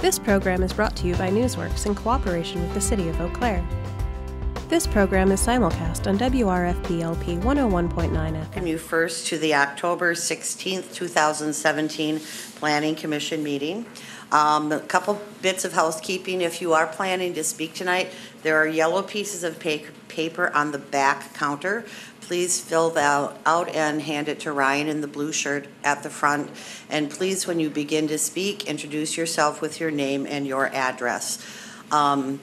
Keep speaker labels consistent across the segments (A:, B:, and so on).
A: This program is brought to you by Newsworks in cooperation with the City of Eau Claire. This program is simulcast on WRFP-LP 101.9 FM.
B: Welcome you first to the October 16th, 2017 Planning Commission meeting. A couple bits of housekeeping. If you are planning to speak tonight, there are yellow pieces of paper on the back counter. Please fill that out and hand it to Ryan in the blue shirt at the front. And please, when you begin to speak, introduce yourself with your name and your address.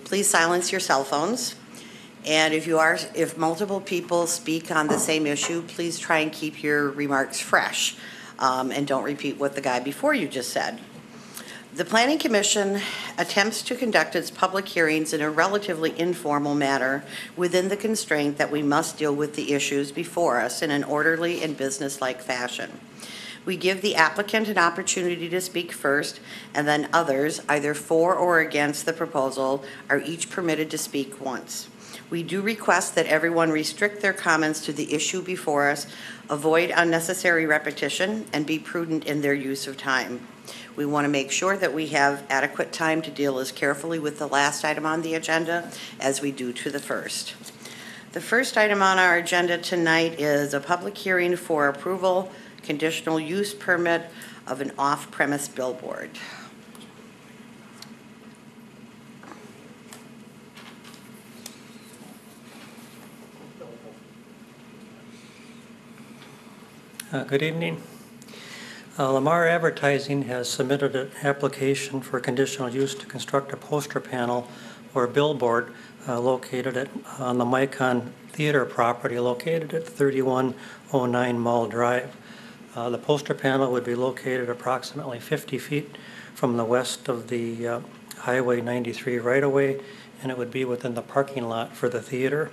B: Please silence your cell phones. And if multiple people speak on the same issue, please try and keep your remarks fresh and don't repeat what the guy before you just said. The Planning Commission attempts to conduct its public hearings in a relatively informal manner within the constraint that we must deal with the issues before us in an orderly and business-like fashion. We give the applicant an opportunity to speak first, and then others, either for or against the proposal, are each permitted to speak once. We do request that everyone restrict their comments to the issue before us, avoid unnecessary repetition, and be prudent in their use of time. We want to make sure that we have adequate time to deal as carefully with the last item on the agenda as we do to the first. The first item on our agenda tonight is a public hearing for approval, conditional use permit of an off-premise billboard.
C: Good evening. Lamar Advertising has submitted an application for conditional use to construct a poster panel or billboard located on the Micon Theater property located at 3109 Mall Drive. The poster panel would be located approximately 50 feet from the west of the Highway 93 right-of-way, and it would be within the parking lot for the theater.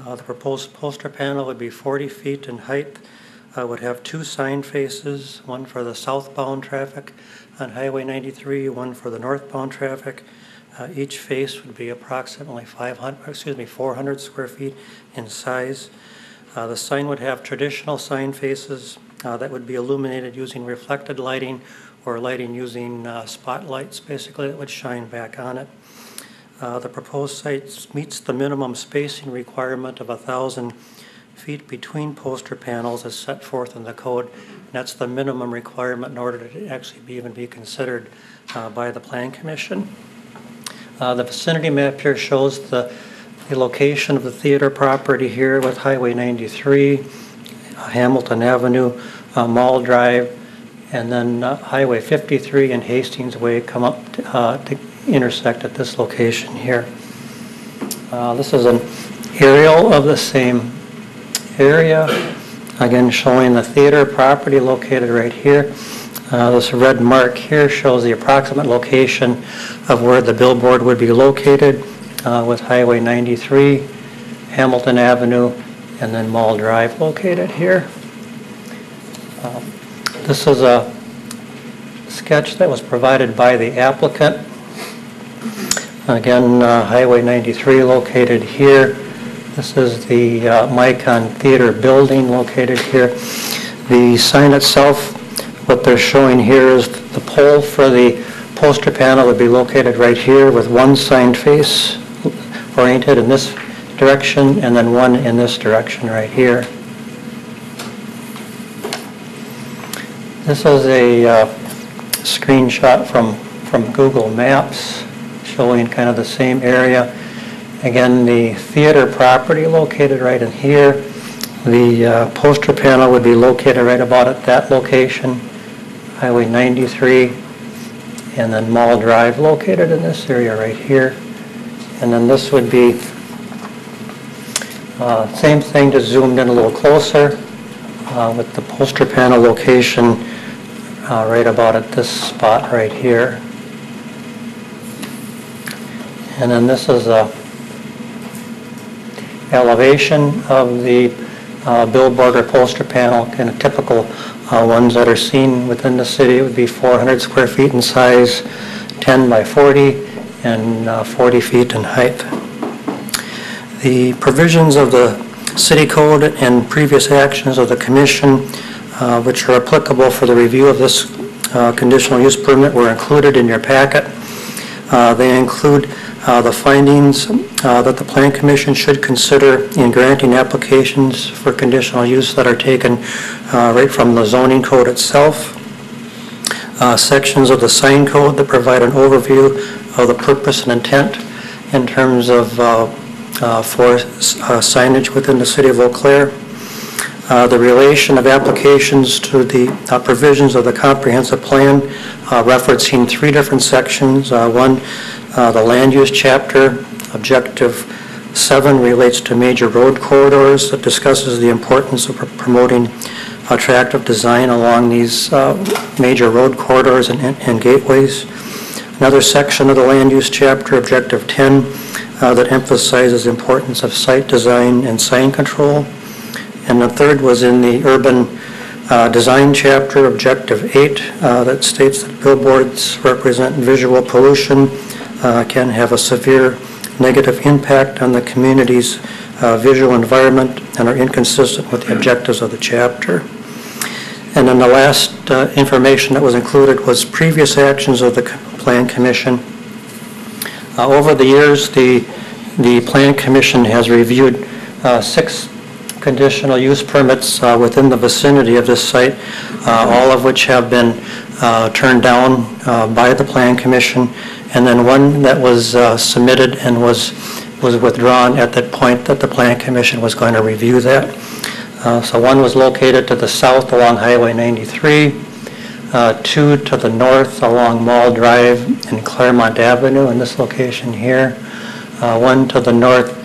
C: The proposed poster panel would be 40 feet in height. Would have two sign faces, one for the southbound traffic on Highway 93, one for the northbound traffic. Each face would be approximately 400 square feet in size. The sign would have traditional sign faces that would be illuminated using reflected lighting or lighting using spotlights, basically, that would shine back on it. The proposed site meets the minimum spacing requirement of 1,000 feet between poster panels as set forth in the code. And that's the minimum requirement in order to actually even be considered by the Plan Commission. The vicinity map here shows the location of the theater property here with Highway 93, Hamilton Avenue, Mall Drive, and then Highway 53 and Hastings Way come up to intersect at this location here. This is an aerial of the same area, again showing the theater property located right here. This red mark here shows the approximate location of where the billboard would be located with Highway 93, Hamilton Avenue, and then Mall Drive located here. This is a sketch that was provided by the applicant. Again, Highway 93 located here. This is the Micon Theater building located here. The sign itself, what they're showing here is the pole for the poster panel would be located right here with one sign face oriented in this direction and then one in this direction right here. This is a screenshot from Google Maps showing kind of the same area. Again, the theater property located right in here. The poster panel would be located right about at that location, Highway 93, and then Mall Drive located in this area right here. And then this would be same thing, just zoomed in a little closer with the poster panel location right about at this spot right here. And then this is a elevation of the billboard or poster panel, kind of typical ones that are seen within the city. It would be 400 square feet in size, 10 by 40, and 40 feet in height. The provisions of the City Code and previous actions of the Commission, which are applicable for the review of this conditional use permit, were included in your packet. They include the findings that the Plan Commission should consider in granting applications for conditional use that are taken right from the zoning code itself. Sections of the sign code that provide an overview of the purpose and intent in terms of for signage within the city of Eau Claire. The relation of applications to the provisions of the comprehensive plan, referencing three different sections. One, the land use chapter. Objective 7 relates to major road corridors that discusses the importance of promoting attractive design along these major road corridors and gateways. Another section of the land use chapter, Objective 10, that emphasizes the importance of site design and sign control. And the third was in the urban design chapter, Objective 8, that states that billboards represent visual pollution, can have a severe negative impact on the community's visual environment and are inconsistent with the objectives of the chapter. And then the last information that was included was previous actions of the Plan Commission. Over the years, the Plan Commission has reviewed 6 conditional use permits within the vicinity of this site, all of which have been turned down by the Plan Commission, and then one that was submitted and was withdrawn at that point that the Plan Commission was going to review that. So one was located to the south along Highway 93, 2 to the north along Mall Drive and Claremont Avenue in this location here, 1 to the north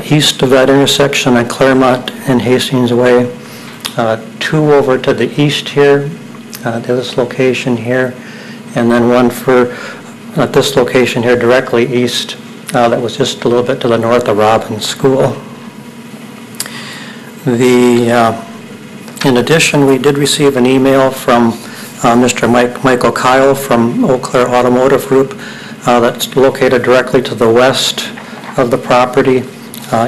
C: east of that intersection on Claremont and Hastings Way, 2 over to the east here, to this location here, and then 1 for at this location here directly east that was just a little bit to the north of Robbins School. In addition, we did receive an email from Mr. Michael Kyle from Eau Claire Automotive Group that's located directly to the west of the property,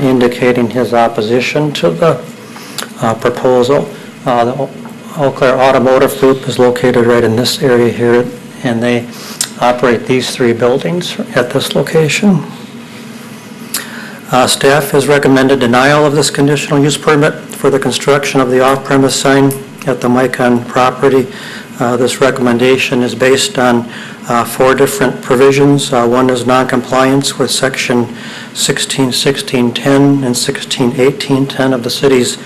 C: indicating his opposition to the proposal. The Eau Claire Automotive Group is located right in this area here, and they operate these 3 buildings at this location. Staff has recommended denial of this conditional use permit for the construction of the off-premise sign at the Micon property. This recommendation is based on 4 different provisions. One is noncompliance with Section 16.16.10 and 16.18.10 of the city's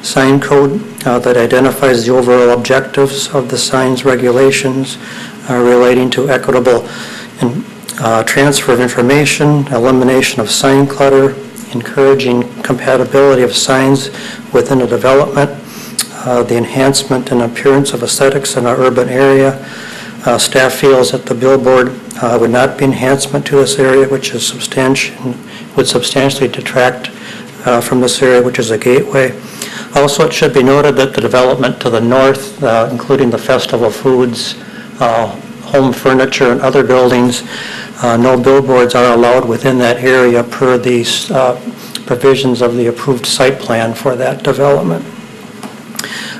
C: sign code that identifies the overall objectives of the sign's regulations relating to equitable and transfer of information, elimination of sign clutter, encouraging compatibility of signs within a development, the enhancement and appearance of aesthetics in our urban area. Staff feels that the billboard would not be enhancement to this area, which is would substantially detract from this area, which is a gateway. Also, it should be noted that the development to the north, including the Festival Foods, home furniture, and other buildings, no billboards are allowed within that area per these provisions of the approved site plan for that development.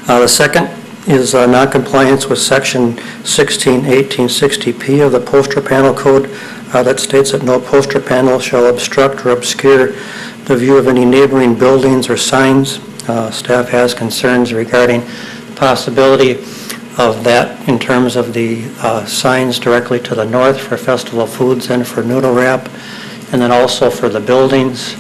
C: The second is noncompliance with Section 16.18.60P of the Poster Panel Code that states that no poster panel shall obstruct or obscure the view of any neighboring buildings or signs. Staff has concerns regarding the possibility of that in terms of the signs directly to the north for Festival Foods and for Noodle Wrap, and then also for the buildings.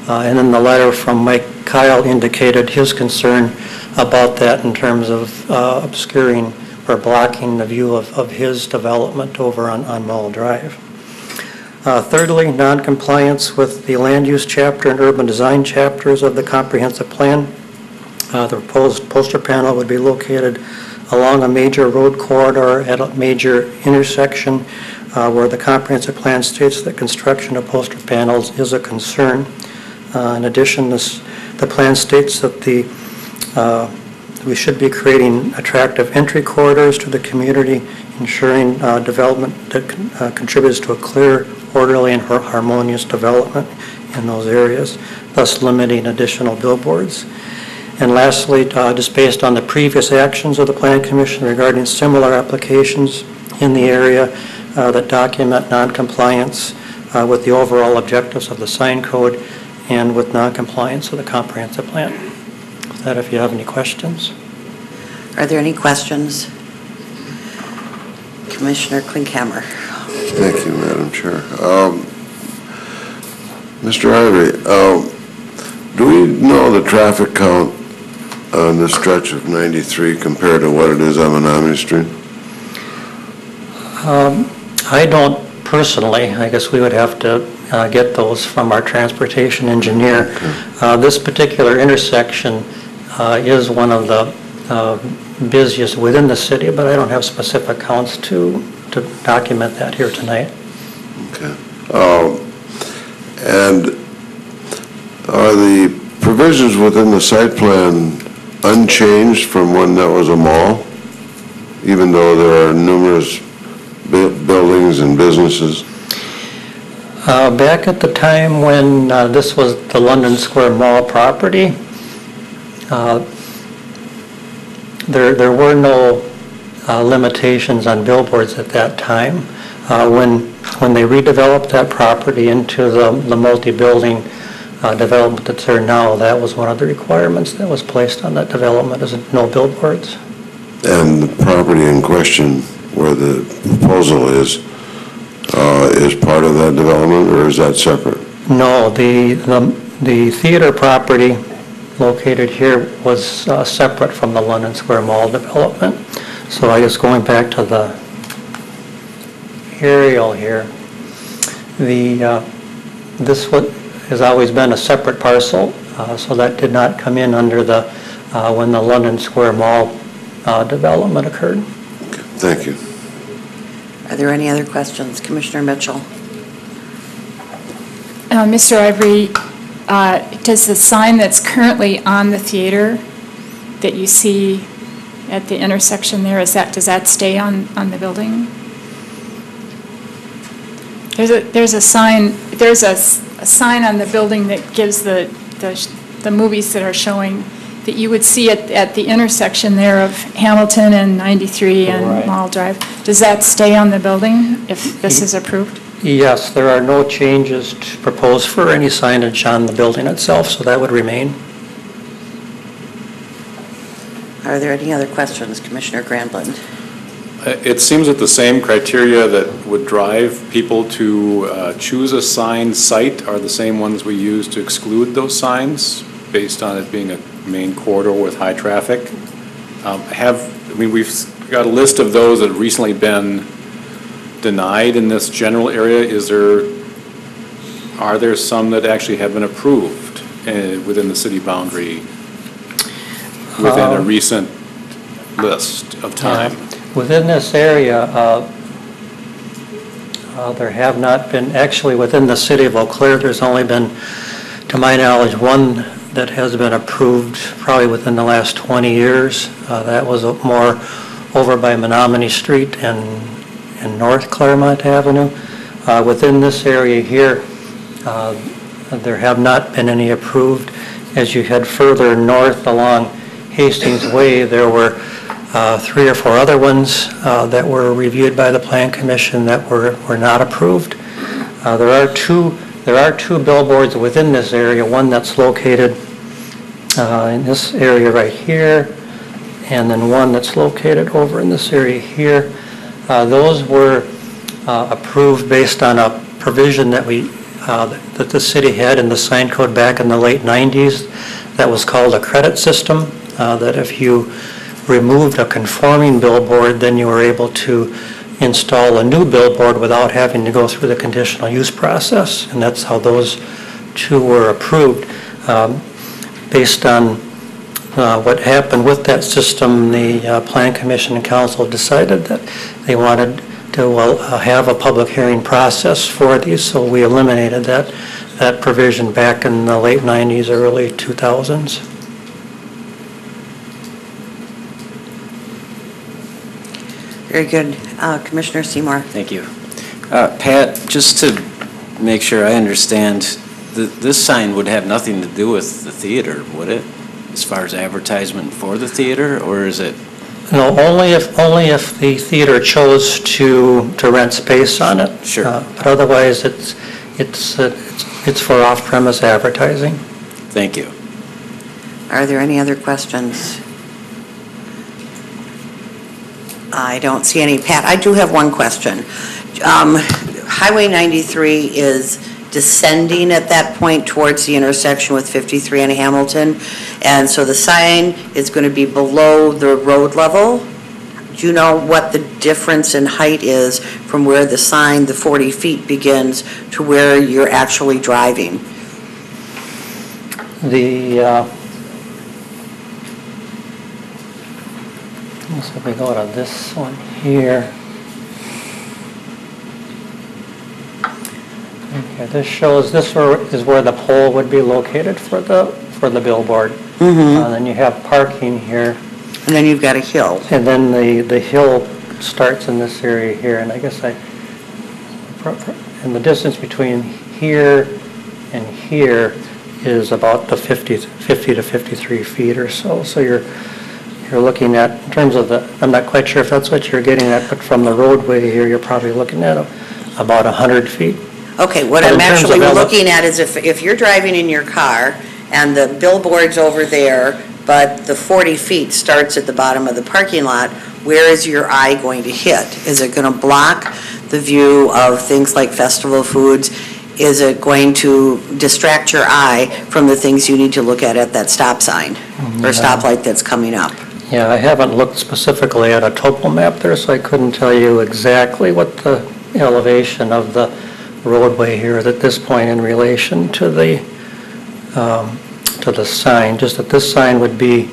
C: And then the letter from Mike Kyle indicated his concern about that in terms of obscuring or blocking the view of his development over on Mall Drive. Thirdly, non-compliance with the land use chapter and urban design chapters of the comprehensive plan. The proposed poster panel would be located along a major road corridor at a major intersection where the comprehensive plan states that construction of poster panels is a concern. In addition, the plan states that we should be creating attractive entry corridors to the community, ensuring development that contributes to a clear, orderly, and harmonious development in those areas, thus limiting additional billboards. And lastly, just based on the previous actions of the Plan Commission regarding similar applications in the area, that document noncompliance with the overall objectives of the sign code and with noncompliance with the comprehensive plan. With that, if you have any questions.
B: Are there any questions? Commissioner Klinkhammer.
D: Thank you, Madam Chair. Mr. Ivory, do we know the traffic count on this stretch of 93 compared to what it is on Menominee Street?
C: I don't personally. I guess we would have to get those from our transportation engineer.
D: Okay.
C: This particular intersection is one of the busiest within the city, but I don't have specific counts to document that here tonight.
D: Okay. And are the provisions within the site plan unchanged from when that was a mall, even though there are numerous buildings and businesses?
C: Back at the time when this was the London Square Mall property, there were no limitations on billboards at that time. When they redeveloped that property into the multi-building development that's there now, that was one of the requirements that was placed on that development, is no billboards.
D: And the property in question where the proposal is part of that development, or is that separate?
C: No, the theater property located here was separate from the London Square Mall development. So I guess going back to the aerial here, this has always been a separate parcel, so that did not come in under the when the London Square Mall development occurred.
D: Okay, thank you.
B: Are there any other questions? Commissioner Mitchell.
E: Mr. Ivory, does the sign that's currently on the theater that you see at the intersection there, does that stay on the building? There's a sign on the building that gives the movies that are showing that you would see at the intersection there of Hamilton and 93 and
C: Right.
E: Mall Drive. Does that stay on the building if this is approved?
C: Yes, there are no changes proposed for any signage on the building itself, so that would remain.
B: Are there any other questions? Commissioner Grandland.
F: It seems that the same criteria that would drive people to choose a sign site are the same ones we use to exclude those signs based on it being a main corridor with high traffic. We've got a list of those that have recently been denied in this general area. Are there some that actually have been approved within the city boundary within a recent list of time?
C: Within this area, there have not been, actually within the city of Eau Claire, there's only been, to my knowledge, one that has been approved probably within the last 20 years. That was more over by Menominee Street and North Claremont Avenue. Within this area here, there have not been any approved. As you head further north along Hastings Way, there were 3 or 4 other ones that were reviewed by the Plan Commission that were not approved. There are two billboards within this area, one that's located in this area right here, and then one that's located over in this area here. Those were approved based on a provision that that the city had in the sign code back in the late 90s that was called a credit system, that if you removed a conforming billboard, then you were able to install a new billboard without having to go through the conditional use process, and that's how those 2 were approved. Based on what happened with that system, the Plan Commission and Council decided that they wanted to have a public hearing process for these, so we eliminated that provision back in the late 90s, early 2000s.
B: Very good. Commissioner Seymour.
G: Thank you. Pat, just to make sure I understand, this sign would have nothing to do with the theater, would it? As far as advertisement for the theater, or is it
C: No, only if the theater chose to rent space on it.
G: Sure.
C: But otherwise, it's for off-premise advertising.
G: Thank you.
B: Are there any other questions? I don't see any. Pat, I do have one question. Highway 93 is descending at that point towards the intersection with 53 and Hamilton, and so the sign is going to be below the road level. Do you know what the difference in height is from where the sign, the 40 feet, begins to where you're actually driving?
C: So if we go to this one here. Okay, this shows, this is where the pole would be located for the billboard. Then you have parking here.
B: And then you've got a hill.
C: And then the hill starts in this area here, and I guess and the distance between here and here is about the 50 to 53 feet or so. So you're looking at, in terms of I'm not quite sure if that's what you're getting at, but from the roadway here, you're probably looking at about 100 feet.
B: Okay, what I'm actually looking at is if you're driving in your car and the billboard's over there, but the 40 feet starts at the bottom of the parking lot, where is your eye going to hit? Is it going to block the view of things like festival foods? Is it going to distract your eye from the things you need to look at that stop sign or stoplight that's coming up?
C: Yeah, I haven't looked specifically at a topo map there, so I couldn't tell you exactly what the elevation of the roadway here is at this point in relation to the sign. Just that this sign would be,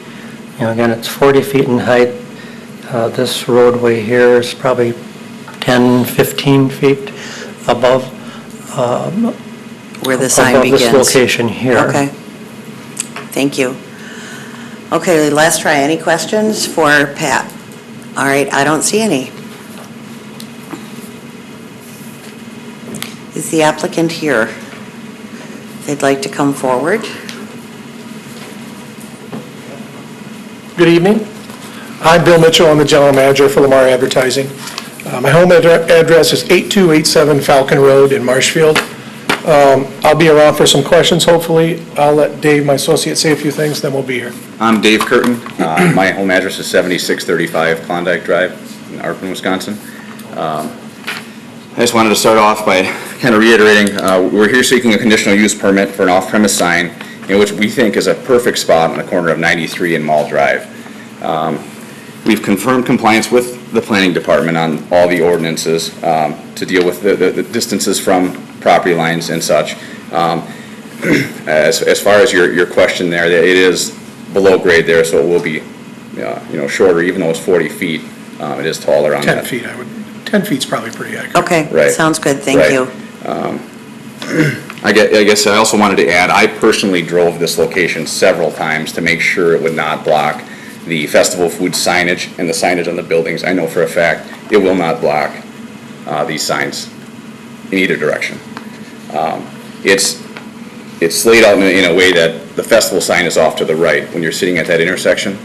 C: again, it's 40 feet in height. This roadway here is probably 10, 15 feet above
B: where the sign begins.
C: This location here.
B: Okay. Thank you. Okay, let's try. Any questions for Pat? All right, I don't see any. Is the applicant here? They'd like to come forward.
H: Good evening. I'm Bill Mitchell. I'm the general manager for Lamar Advertising. My home address is 8287 Falcon Road in Marshfield. I'll be around for some questions, hopefully. I'll let Dave, my associate, say a few things, then we'll be here.
I: I'm Dave Curtin. My home address is 7635 Klondike Drive in Arpen, Wisconsin. I just wanted to start off by kind of reiterating, we're here seeking a conditional use permit for an off-premise sign, which we think is a perfect spot on the corner of 93 and Mall Drive. We've confirmed compliance with the planning department on all the ordinances to deal with the distances from property lines and such. As far as your question there, it is below grade there, so it will be shorter, even though it's 40 feet. It is taller on
H: 10
I: that.
H: 10 feet, 10 feet's probably pretty accurate.
B: Okay,
I: right.
B: Sounds good. Thank
I: right.
B: you.
I: I guess I also wanted to add, I personally drove this location several times to make sure it would not block the festival food signage and the signage on the buildings. I know for a fact it will not block these signs in either direction. It's laid out in a way that the festival sign is off to the right when you're sitting at that intersection,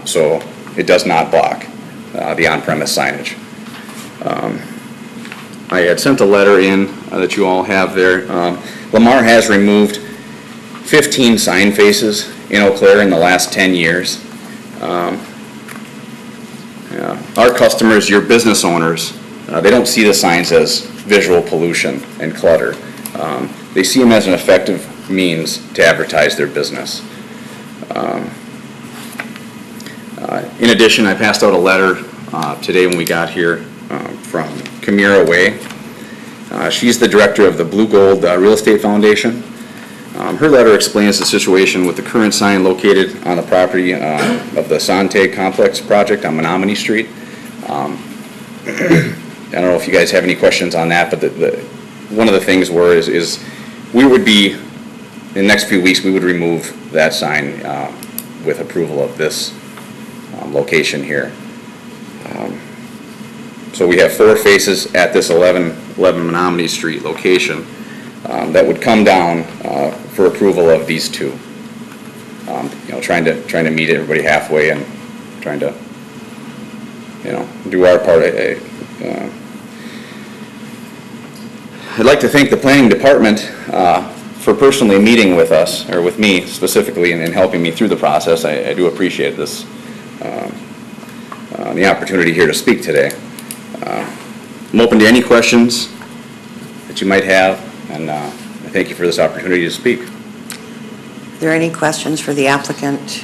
I: so it does not block the on-premise signage. I had sent a letter in that you all have there. Lamar has removed 15 sign faces in Eau Claire in the last 10 years. Our customers, your business owners, they don't see the signs as visual pollution and clutter. They see them as an effective means to advertise their business. In addition, I passed out a letter today when we got here from Kamira Way. She's the director of the Blue Gold Real Estate Foundation. Her letter explains the situation with the current sign located on the property of the Sante Complex project on Menominee Street. I don't know if you guys have any questions on that, but one of the things is we would be, in the next few weeks, we would remove that sign with approval of this location here. So we have 4 faces at this 11 Menominee Street location that would come down for approval of these 2. Trying to meet everybody halfway and trying to do our part. I'd like to thank the planning department for personally meeting with us, or with me specifically, and helping me through the process. I do appreciate this, the opportunity here to speak today. I'm open to any questions that you might have, and I thank you for this opportunity to speak.
B: Are there any questions for the applicant?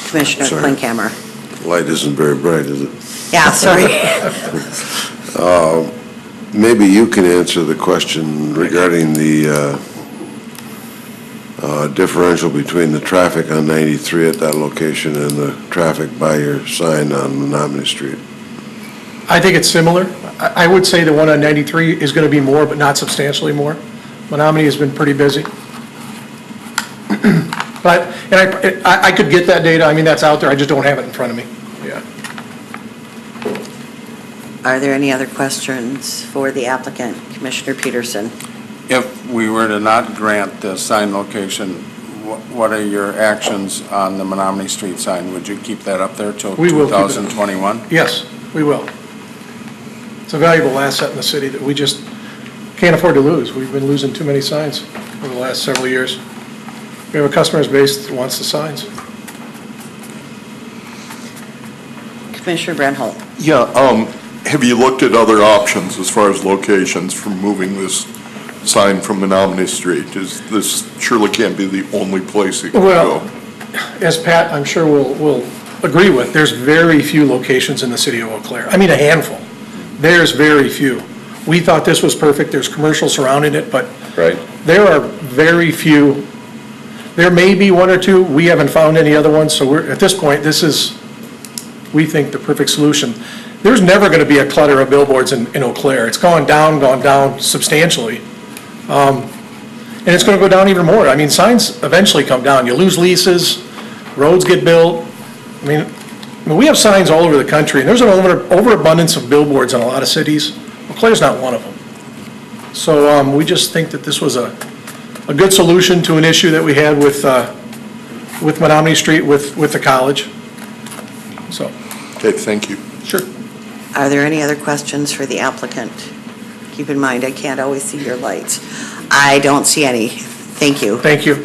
B: Commissioner Klinkhammer.
D: Light isn't very bright, is it?
B: Yeah, sorry.
D: Maybe you can answer the question regarding the differential between the traffic on 93 at that location and the traffic by your sign on Menominee Street.
H: I think it's similar. I would say the one on 93 is going to be more, but not substantially more. Menominee has been pretty busy. But, and I could get that data. I mean, that's out there. I just don't have it in front of me. Yeah.
B: Are there any other questions for the applicant? Commissioner Peterson.
J: If we were to not grant the sign location, what are your actions on the Menominee Street sign? Would you keep that up there till 2021?
H: Yes, we will. It's a valuable asset in the city that we just can't afford to lose. We've been losing too many signs over the last several years. We have a customer base that wants the signs.
B: Commissioner Brenholdt.
K: Yeah, have you looked at other options as far as locations for moving this sign from Menominee Street? This surely can't be the only place it can go.
H: As Pat, I'm sure will agree with, there's very few locations in the city of Eau Claire. I mean, a handful. There's very few. We thought this was perfect. There's commercials surrounding it, but there are very few. There may be one or two. We haven't found any other ones, so at this point, this is, we think, the perfect solution. There's never going to be a clutter of billboards in Eau Claire. It's gone down substantially. And it's going to go down even more. I mean, signs eventually come down. You lose leases, roads get built. I mean, we have signs all over the country, and there's an overabundance of billboards in a lot of cities. Eau Claire's not one of them. So we just think that this was a good solution to an issue that we had with Menominee Street with the college. So.
K: Okay, thank you.
H: Sure.
B: Are there any other questions for the applicant? Keep in mind, I can't always see your lights. I don't see any. Thank you.
H: Thank you.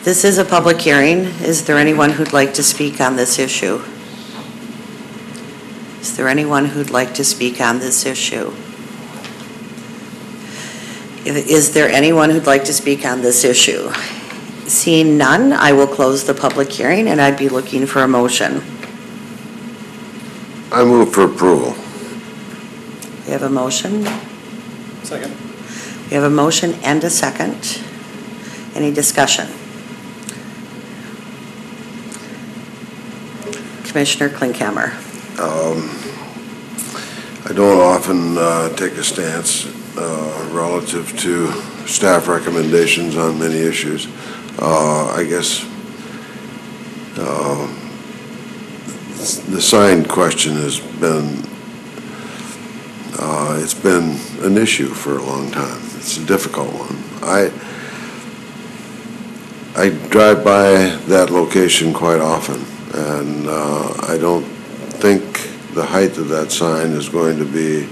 B: This is a public hearing. Is there anyone who'd like to speak on this issue? Is there anyone who'd like to speak on this issue? Is there anyone who'd like to speak on this issue? Seeing none, I will close the public hearing, and I'd be looking for a motion.
D: I move for approval.
B: We have a motion.
H: Second.
B: We have a motion and a second. Any discussion? Commissioner Klinkhammer.
D: I don't often take a stance relative to staff recommendations on many issues. I guess the sign question has been, it's been an issue for a long time. It's a difficult one. I drive by that location quite often, and I don't think the height of that sign is going to be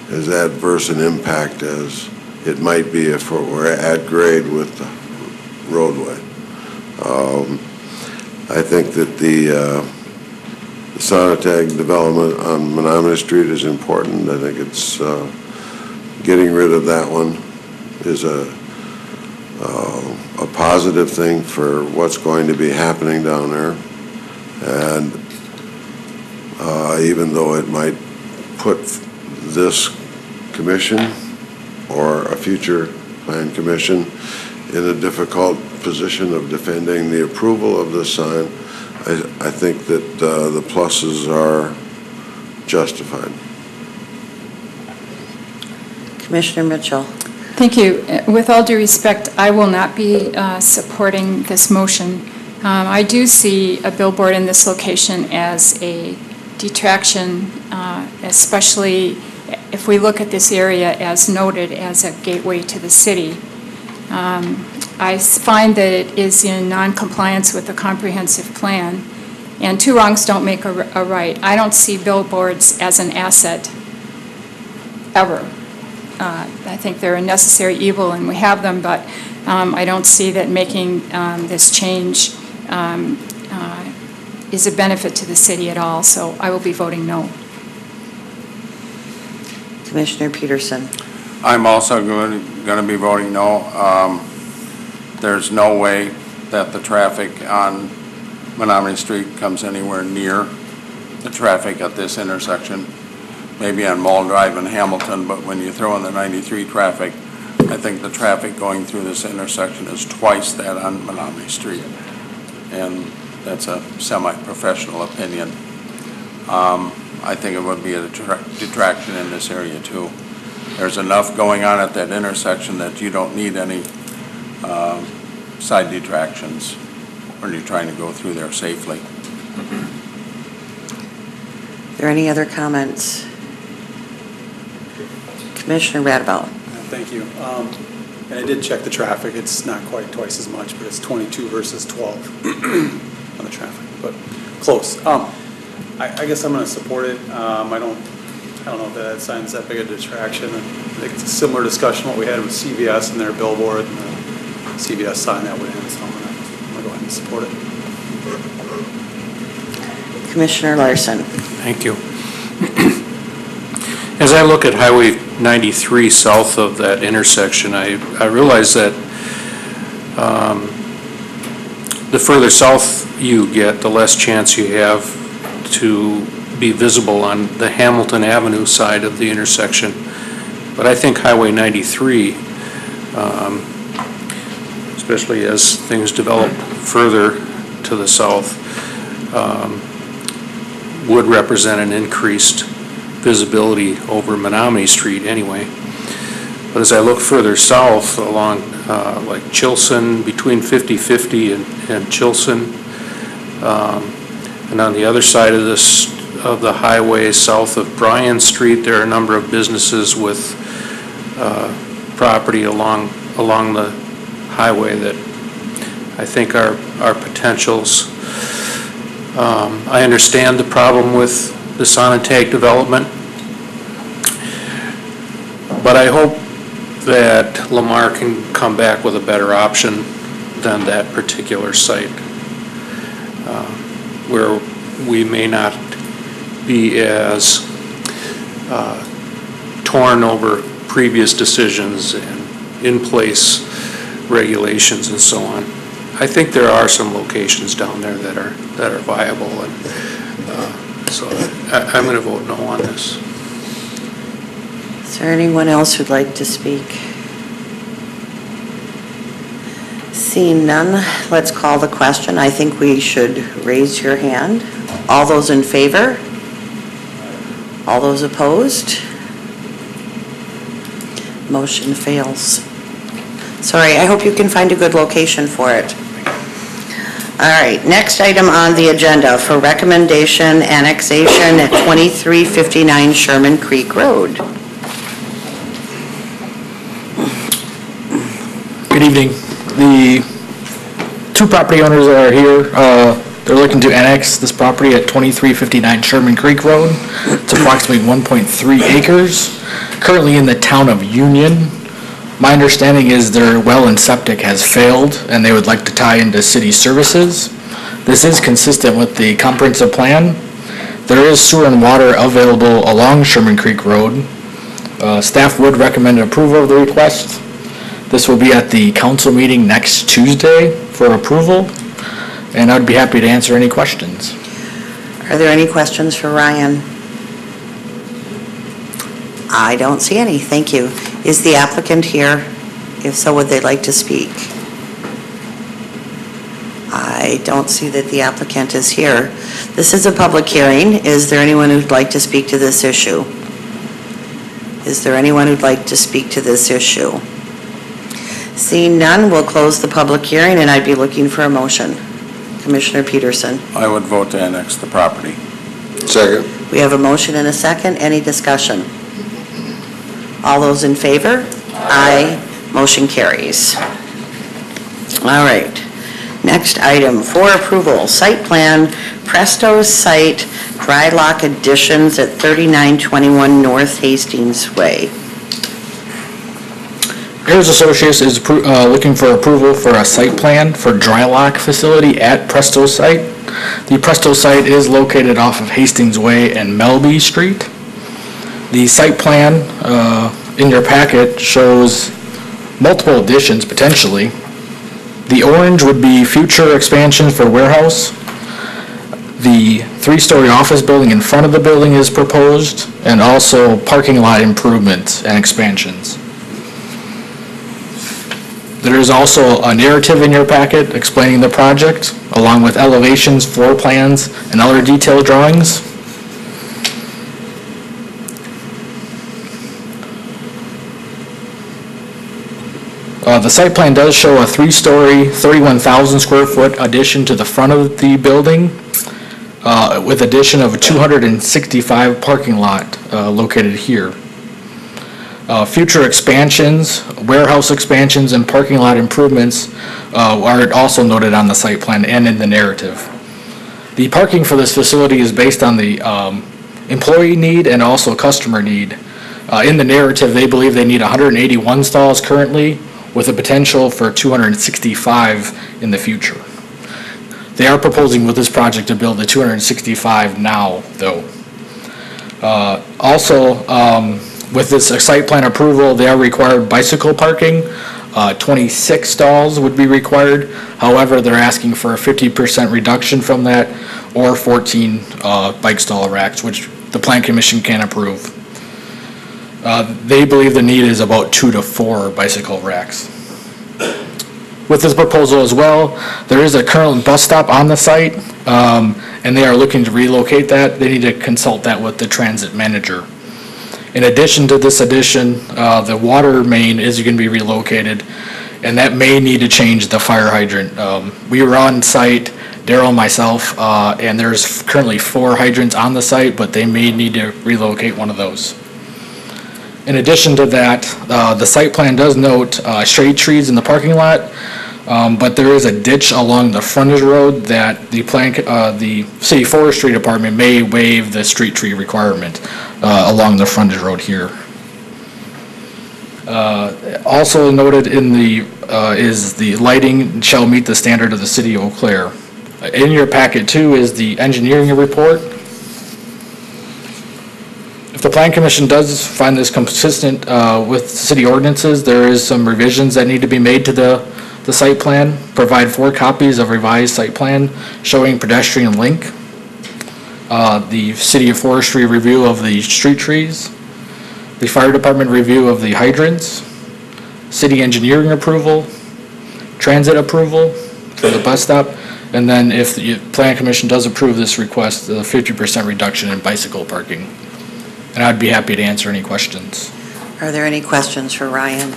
D: as adverse an impact as it might be if it were at grade with the roadway. I think that the Sonotag development on Menominee Street is important. I think it's getting rid of that one is a positive thing for what's going to be happening down there. And even though it might put this commission or a future plan commission in a difficult position of defending the approval of this sign, I think that the pluses are justified.
B: Commissioner Mitchell.
E: Thank you. With all due respect, I will not be supporting this motion. I do see a billboard in this location as a detraction, especially if we look at this area as noted as a gateway to the city. I find that it is in non-compliance with the comprehensive plan, and two wrongs don't make a right. I don't see billboards as an asset ever. I think they're a necessary evil, and we have them, but I don't see that making this change is a benefit to the city at all, so I will be voting no.
B: Commissioner Peterson.
J: I'm also going to be voting no. There's no way that the traffic on Menominee Street comes anywhere near the traffic at this intersection. Maybe on Mall Drive in Hamilton, but when you throw in the 93 traffic, I think the traffic going through this intersection is twice that on Menominee Street. And that's a semi-professional opinion. I think it would be a detraction in this area too. There's enough going on at that intersection that you don't need any side detractions when you're trying to go through there safely.
B: Are there any other comments? Commissioner Radabaugh.
L: Thank you. And I did check the traffic. It's not quite twice as much, but it's 22 versus 12 on the traffic, but close. I guess I'm going to support it. I don't know if that sign's that big a distraction. I think it's a similar discussion what we had with CVS and their billboard and the CVS sign that went in, so I'm going to go ahead and support it.
B: Commissioner Larson.
M: Thank you. As I look at Highway 93 south of that intersection, I realize that the further south you get, the less chance you have to be visible on the Hamilton Avenue side of the intersection. But I think Highway 93, especially as things develop further to the south, would represent an increased visibility over Menominee Street anyway. But as I look further south along like Chilson, between 50-50 and Chilson, and on the other side of the highway south of Bryan Street, there are a number of businesses with property along the highway that I think are potentials. I understand the problem with the Sonotag development, but I hope that Lamar can come back with a better option than that particular site, where we may not be as torn over previous decisions and in-place regulations and so on. I think there are some locations down there that are viable, and so I'm going to vote no on this.
B: Is there anyone else who'd like to speak? Seeing none, let's call the question. I think we should raise your hand. All those in favor? All those opposed? Motion fails. Sorry, I hope you can find a good location for it. All right, next item on the agenda for recommendation annexation at 2359 Sherman Creek Road.
N: Good evening. The two property owners that are here, they're looking to annex this property at 2359 Sherman Creek Road. It's approximately 1.3 acres, currently in the town of Union. My understanding is their well and septic has failed and they would like to tie into city services. This is consistent with the comprehensive plan. There is sewer and water available along Sherman Creek Road. Staff would recommend approval of the request. This will be at the council meeting next Tuesday for approval, and I'd be happy to answer any questions.
B: Are there any questions for Ryan? I don't see any. Thank you. Is the applicant here? If so, would they like to speak? I don't see that the applicant is here. This is a public hearing. Is there anyone who'd like to speak to this issue? Is there anyone who'd like to speak to this issue? Seeing none, we'll close the public hearing, and I'd be looking for a motion. Commissioner Peterson.
J: I would vote to annex the property.
D: Second.
B: We have a motion and a second. Any discussion? All those in favor? Aye. Motion carries. All right. Next item for approval, site plan, Presto Site, dry lock additions at 3921 North Hastings Way.
N: Ayers Associates is looking for approval for a site plan for dry lock facility at Presto Site. The Presto Site is located off of Hastings Way and Melby Street. The site plan in your packet shows multiple additions potentially. The orange would be future expansion for warehouse. The 3-story office building in front of the building is proposed, and also parking lot improvements and expansions. There is also a narrative in your packet explaining the project, along with elevations, floor plans, and other detailed drawings. The site plan does show a 3-story, 31,000 square foot addition to the front of the building, with addition of a 265 parking lot located here. Future expansions, warehouse expansions, and parking lot improvements are also noted on the site plan and in the narrative. The parking for this facility is based on the employee need and also customer need. In the narrative, they believe they need 181 stalls currently, with a potential for 265 in the future. They are proposing with this project to build the 265 now, though. With this site plan approval, they are required bicycle parking. 26 stalls would be required. However, they're asking for a 50% reduction from that, or 14 bike stall racks, which the Plan Commission can approve. They believe the need is about 2 to 4 bicycle racks. With this proposal as well, there is a current bus stop on the site, and they are looking to relocate that. They need to consult that with the transit manager. In addition to this addition, the water main is going to be relocated, and that may need to change the fire hydrant. We were on site, Daryl and myself, and there's currently 4 hydrants on the site, but they may need to relocate one of those. In addition to that, the site plan does note shade trees in the parking lot, but there is a ditch along the frontage road that the City Forestry Department may waive the street tree requirement along the frontage road here. Also noted in the is the lighting shall meet the standard of the City of Eau Claire. In your packet too is the engineering report. If the Plan Commission does find this consistent with city ordinances, there is some revisions that need to be made to the site plan. Provide 4 copies of revised site plan showing pedestrian link, the City of Forestry review of the street trees, the Fire Department review of the hydrants, city engineering approval, transit approval for the bus stop, and then if the Plan Commission does approve this request, the 50% reduction in bicycle parking. And I'd be happy to answer any questions.
B: Are there any questions for Ryan?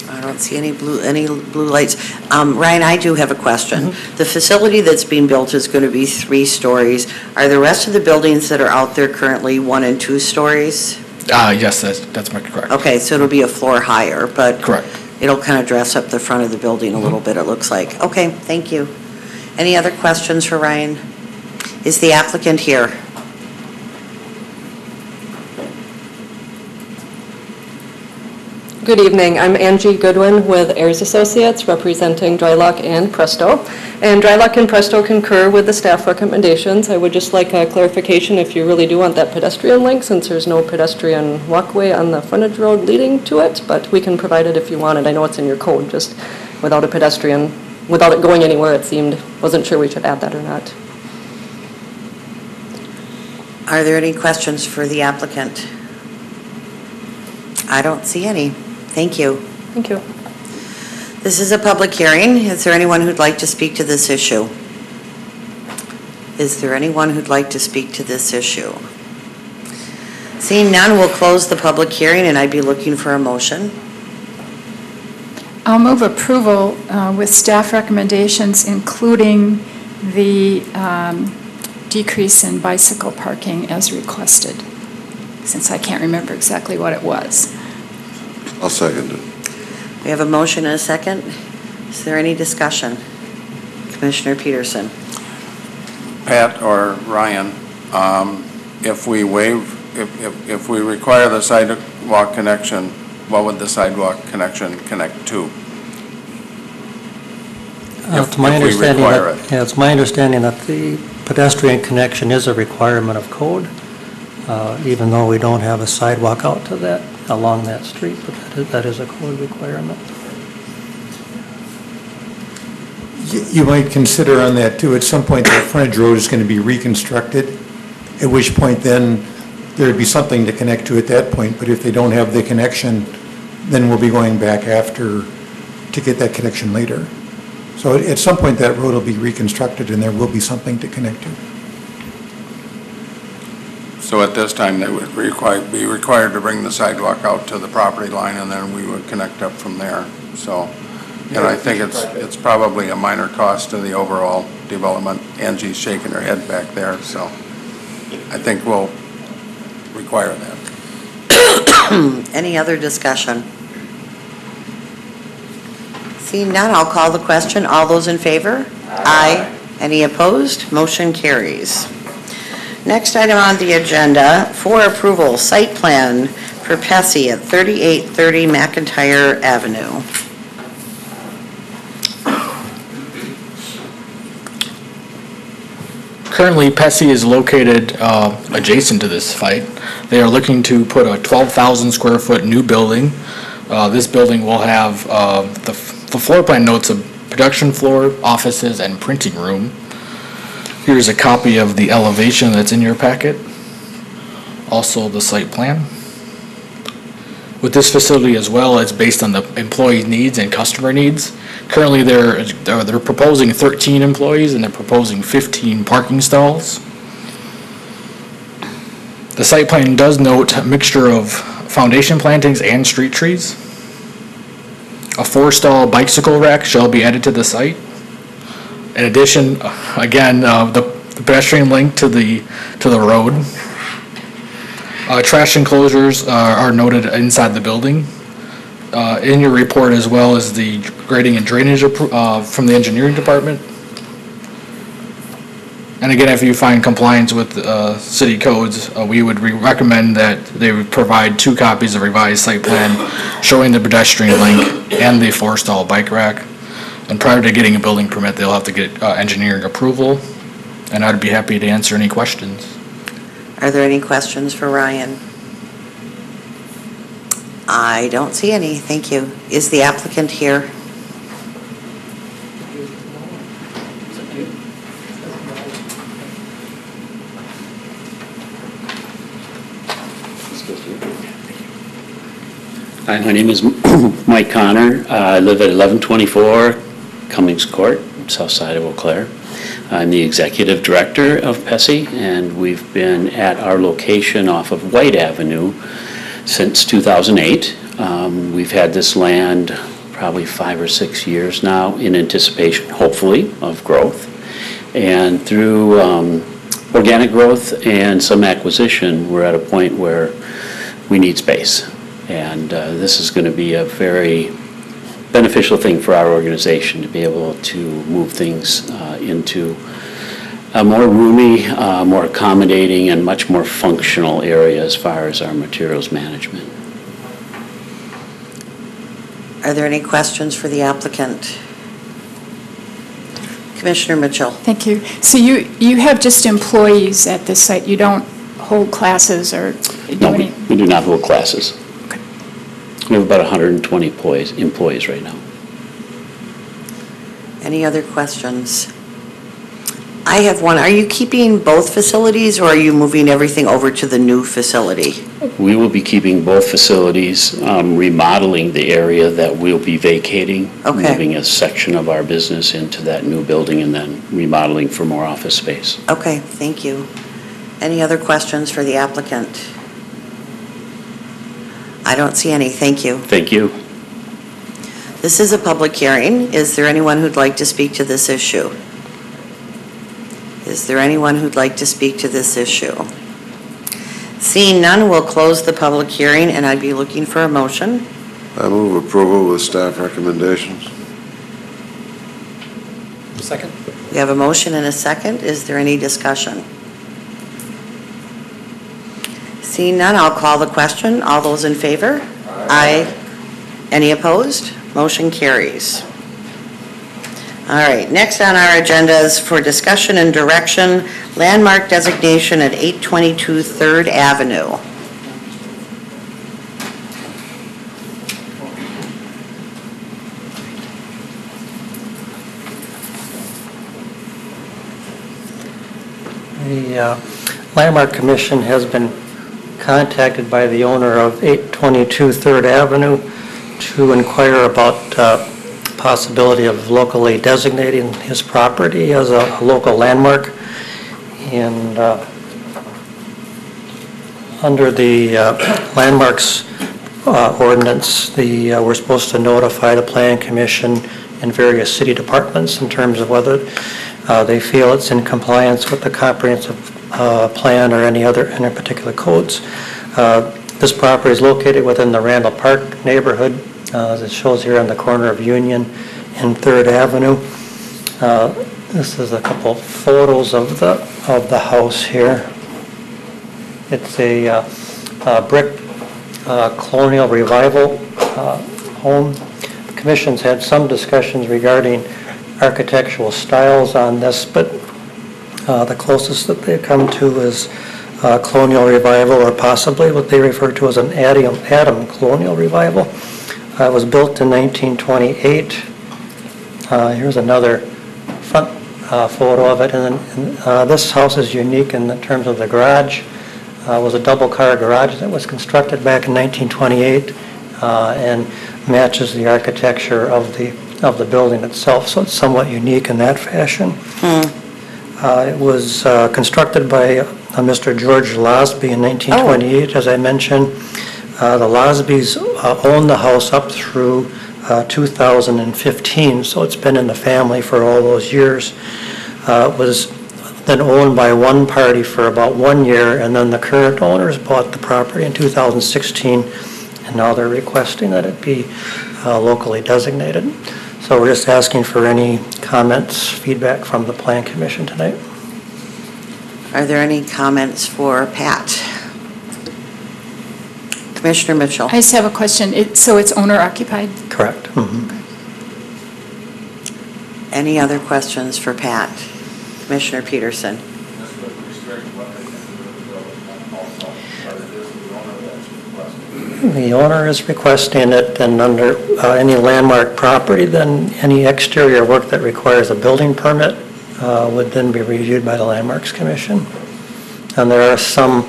B: I don't see any blue lights. Ryan, I do have a question. The facility that's being built is going to be 3 stories. Are the rest of the buildings that are out there currently 1 and 2 stories?
N: Yes, that's correct.
B: Okay, so it'll be a floor higher, but
N: correct.
B: It'll kind of dress up the front of the building a little bit, it looks like. Okay, thank you. Any other questions for Ryan? Is the applicant here?
O: Good evening. I'm Angie Goodwin with Ayers Associates representing Drylock and Presto. And Drylock and Presto concur with the staff recommendations. I would just like a clarification if you really do want that pedestrian link, since there's no pedestrian walkway on the frontage road leading to it, but we can provide it if you want it. I know it's in your code, just without a pedestrian, without it going anywhere, it seemed. Wasn't sure we should add that or not.
B: Are there any questions for the applicant? I don't see any. Thank you.
O: Thank you.
B: This is a public hearing. Is there anyone who'd like to speak to this issue? Is there anyone who'd like to speak to this issue? Seeing none, we'll close the public hearing, and I'd be looking for a motion.
E: I'll move approval with staff recommendations, including the decrease in bicycle parking as requested, since I can't remember exactly what it was.
D: I'll second it.
B: We have a motion and a second. Is there any discussion? Commissioner Peterson.
J: Pat or Ryan, if we if we require the sidewalk connection, what would the sidewalk connection connect to?
C: It's my understanding that the pedestrian connection is a requirement of code, even though we don't have a sidewalk out to that, along that street, but that is a code requirement.
P: You might consider on that too, at some point that frontage road is going to be reconstructed, at which point then there'd be something to connect to at that point, but if they don't have the connection, then we'll be going back after to get that connection later. So at some point that road will be reconstructed and there will be something to connect to.
J: So at this time, they would be required to bring the sidewalk out to the property line, and then we would connect up from there. So, and I think it's probably a minor cost to the overall development. Angie's shaking her head back there, so I think we'll require that.
B: Any other discussion? Seeing none, I'll call the question. All those in favor? Aye. Any opposed? Motion carries. Next item on the agenda, for approval, site plan for PEcci at 3830 McIntyre Avenue.
N: Currently, PEcci is located adjacent to this site. They are looking to put a 12,000 square foot new building. This building will have the floor plan notes a production floor, offices, and printing room. Here's a copy of the elevation that's in your packet. Also the site plan. With this facility as well, it's based on the employee needs and customer needs. Currently, they're proposing 13 employees and they're proposing 15 parking stalls. The site plan does note a mixture of foundation plantings and street trees. A 4-stall bicycle rack shall be added to the site. In addition, again, the pedestrian link to the road. Trash enclosures are noted inside the building. In your report, as well as the grading and drainage from the engineering department. And again, if you find compliance with city codes, we would recommend that they would provide 2 copies of revised site plan showing the pedestrian link and the 4-stall bike rack. And prior to getting a building permit, they'll have to get engineering approval. And I'd be happy to answer any questions.
B: Are there any questions for Ryan? I don't see any, thank you. Is the applicant here?
Q: Hi, my name is Mike Connor. I live at 1124 Cummings Court, south side of Eau Claire. I'm the executive director of PEcci, and we've been at our location off of White Avenue since 2008. We've had this land probably 5 or 6 years now in anticipation, hopefully, of growth. And through organic growth and some acquisition, we're at a point where we need space. And this is going to be a very beneficial thing for our organization to be able to move things into a more roomy, more accommodating, and much more functional area as far as our materials management.
B: Are there any questions for the applicant? Commissioner Mitchell.
E: Thank you. So you have just employees at this site. You don't hold classes or do any?
Q: We do not hold classes. Okay. We have about 120 employees right now.
B: Any other questions? I have one. Are you keeping both facilities, or are you moving everything over to the new facility?
Q: We will be keeping both facilities, remodeling the area that we'll be vacating, moving a section of our business into that new building, and then remodeling for more office space.
B: Okay, thank you. Any other questions for the applicant? I don't see any. Thank you.
Q: Thank you.
B: This is a public hearing. Is there anyone who'd like to speak to this issue? Is there anyone who'd like to speak to this issue? Seeing none, we'll close the public hearing, and I'd be looking for a motion.
D: I move approval with staff recommendations.
H: Second?
B: We have a motion and a second. Is there any discussion? Seeing none, I'll call the question. All those in favor? Aye. Any opposed? Motion carries. All right, next on our agenda is for discussion and direction, landmark designation at 822 3rd Avenue.
C: The Landmark Commission has been contacted by the owner of 822 3rd Avenue to inquire about possibility of locally designating his property as a local landmark. And under the landmarks ordinance, we're supposed to notify the Plan Commission and various city departments in terms of whether they feel it's in compliance with the comprehensive plan or any particular codes. This property is located within the Randall Park neighborhood, as it shows here on the corner of Union and 3rd Avenue. This is a couple photos of the house here. It's a brick colonial revival home. The Commission's had some discussions regarding architectural styles on this, but the closest that they've come to is colonial revival, or possibly what they refer to as an Adam colonial revival. It was built in 1928. Here's another front photo of it, and then, this house is unique in terms of the garage. It was a double-car garage that was constructed back in 1928 and matches the architecture of the building itself, so it's somewhat unique in that fashion. It was constructed by Mr. George Losby in 1928, as I mentioned. The Losbys owned the house up through 2015, so it's been in the family for all those years. It was then owned by one party for about 1 year, and then the current owners bought the property in 2016, and now they're requesting that it be locally designated. So we're just asking for any comments, feedback from the Plan Commission tonight.
B: Are there any comments for Pat? Commissioner Mitchell.
E: I just have a question. So it's owner occupied?
C: Correct. Mm-hmm.
B: Any other questions for Pat? Commissioner Peterson.
C: The owner is requesting it, and under any landmark property, then any exterior work that requires a building permit would then be reviewed by the Landmarks Commission. And there are some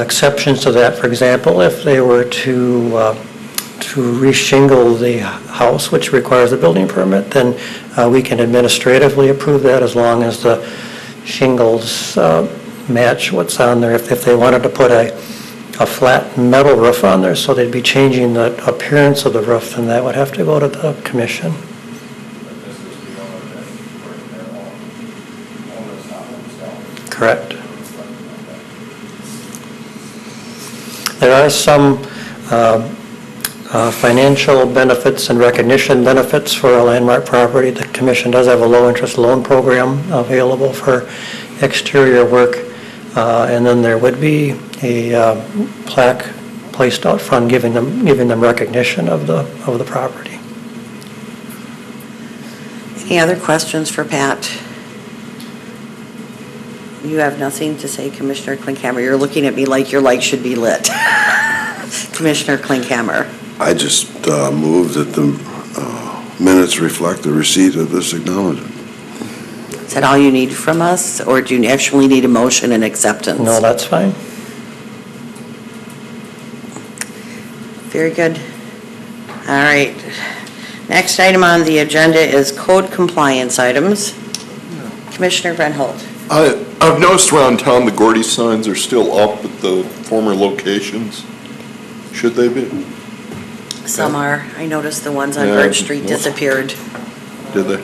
C: exceptions to that. For example, if they were to reshingle the house, which requires a building permit, then we can administratively approve that as long as the shingles match what's on there. If they wanted to put a flat metal roof on there, so they'd be changing the appearance of the roof, and that would have to go to the commission. Correct. There are some financial benefits and recognition benefits for a landmark property. The commission does have a low-interest loan program available for exterior work, and then there would be a plaque placed out front giving them recognition of the property.
B: Any other questions for Pat? You have nothing to say, Commissioner Klinkhammer. You're looking at me like your light should be lit. Commissioner Klinkhammer.
D: I just move that the minutes reflect the receipt of this acknowledgement.
B: Is that all you need from us, or do you actually need a motion and acceptance?
C: No, that's fine.
B: Very good. All right. Next item on the agenda is code compliance items. Commissioner Brenholt.
K: I've noticed around town the Gordy signs are still up at the former locations. Should they be?
B: Some are. I noticed the ones on Birch Street disappeared.
K: Did they?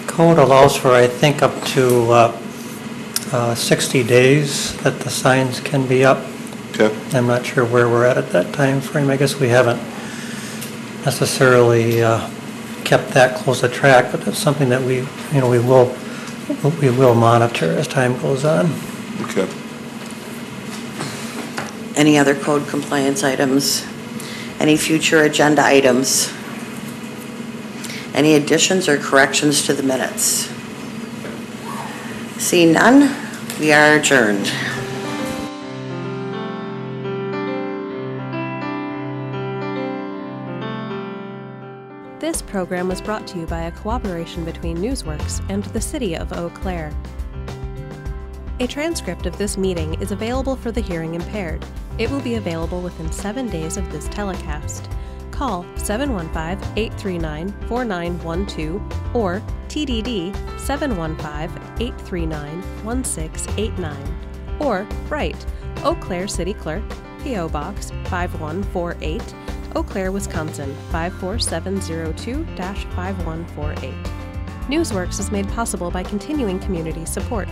C: Code allows for, I think, up to 60 days that the signs can be up.
K: Okay.
C: I'm not sure where we're at that time frame. I guess we haven't necessarily kept that close a track, but that's something that we will monitor as time goes on.
K: Okay.
B: Any other code compliance items? Any future agenda items? Any additions or corrections to the minutes? Seeing none, we are adjourned.
A: This program was brought to you by a cooperation between Newsworks and the City of Eau Claire. A transcript of this meeting is available for the hearing impaired. It will be available within 7 days of this telecast. Call 715-839-4912 or TDD 715-839-1689 or write Eau Claire City Clerk, P.O. Box 5148, Eau Claire, Wisconsin 54702-5148. Newsworks is made possible by continuing community support.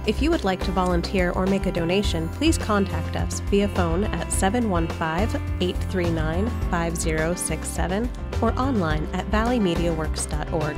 A: If you would like to volunteer or make a donation, please contact us via phone at 715-839-5067 or online at valleymediaworks.org.